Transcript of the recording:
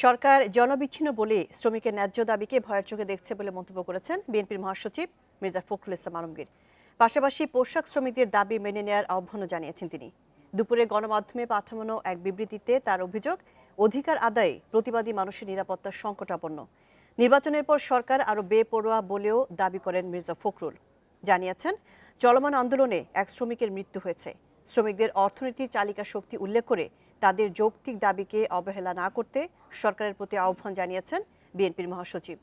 সরকার জনবিচ্ছিন্ন বলে শ্রমিকের ন্যায্য দাবিকে ভয়ের চোখে দেখছে বলে মন্তব্য করেছেন বিএনপির মহাসচিব মির্জা ফখরুল ইসলাম আলমগীর। পাশাপাশি পোশাক শ্রমিকদের দাবি মেনে নেওয়ার আহ্বানও জানিয়েছেন তিনি। দুপুরে গণমাধ্যমে পাঠানো এক বিবৃতিতে তার অভিযোগ, অধিকার আদায়ে প্রতিবাদী মানুষের নিরাপত্তা সংকটাপন্ন। নির্বাচনের পর সরকার আরও বেপরোয়া বলেও দাবি করেন মির্জা ফখরুল। জানিয়েছেন, চলমান আন্দোলনে এক শ্রমিকের মৃত্যু হয়েছে। শ্রমিকদের অর্থনীতির চালিকা শক্তি উল্লেখ করে তাদের যৌক্তিক দাবিকে অবহেলা না করতে সরকারের প্রতি আহ্বান জানিয়েছেন বিএনপির মহাসচিব।